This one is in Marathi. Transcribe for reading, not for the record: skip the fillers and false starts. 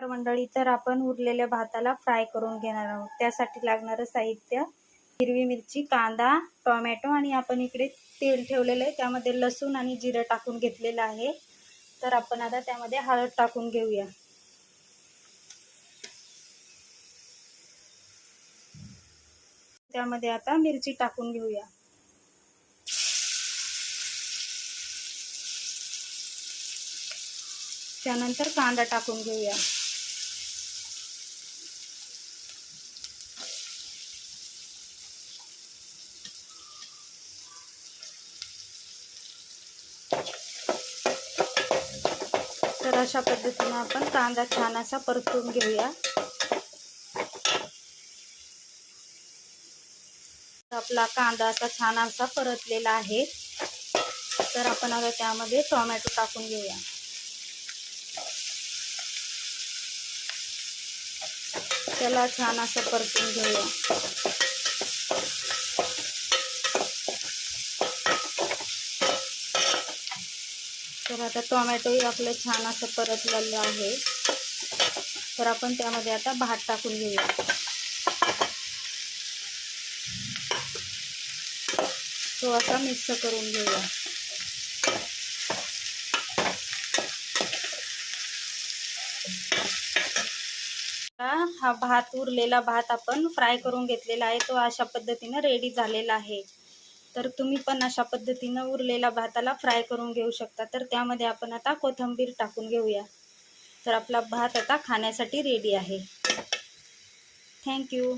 तर मंडळी, तर आपण उरलेल्या भाताला फ्राय करून घेणार आहोत. त्यासाठी लागणारं साहित्य: हिरवी मिरची, कांदा, टोमॅटो आणि आपण इकडे तेल ठेवलेलं आहे, त्यामध्ये लसूण आणि जिरं टाकून घेतलेलं आहे. तर आपण आता त्यामध्ये हळद टाकून घेऊया. त्यामध्ये आता मिरची टाकून घेऊया. त्यानंतर कांदा टाकून घेऊया. तर अशा पद्धतीने आपण कांदा छान असा परतून घेऊया. आपला कांदा असा छान असा परतलेला आहे. तर आपण आता त्यामध्ये टोमॅटो टाकून घेऊया. त्याला छान असं परतून घेऊया. तर आता टोमॅटोही आपलं छान असं परतलेलं आहे. तर आपण त्यामध्ये आता भात टाकून घेऊया. तो असा मिक्स करून घेऊया. हा भात, उरलेला भात आपण फ्राय करून घेतलेला आहे, तो अशा पद्धतीने रेडी झालेला आहे. तर तुम्ही पण अशा पद्धतीनं उरलेला भाताला फ्राय करून घेऊ शकता. तर त्यामध्ये आपण आता कोथिंबीर टाकून घेऊया. तर आपला भात आता खाण्यासाठी रेडी आहे. थँक्यू.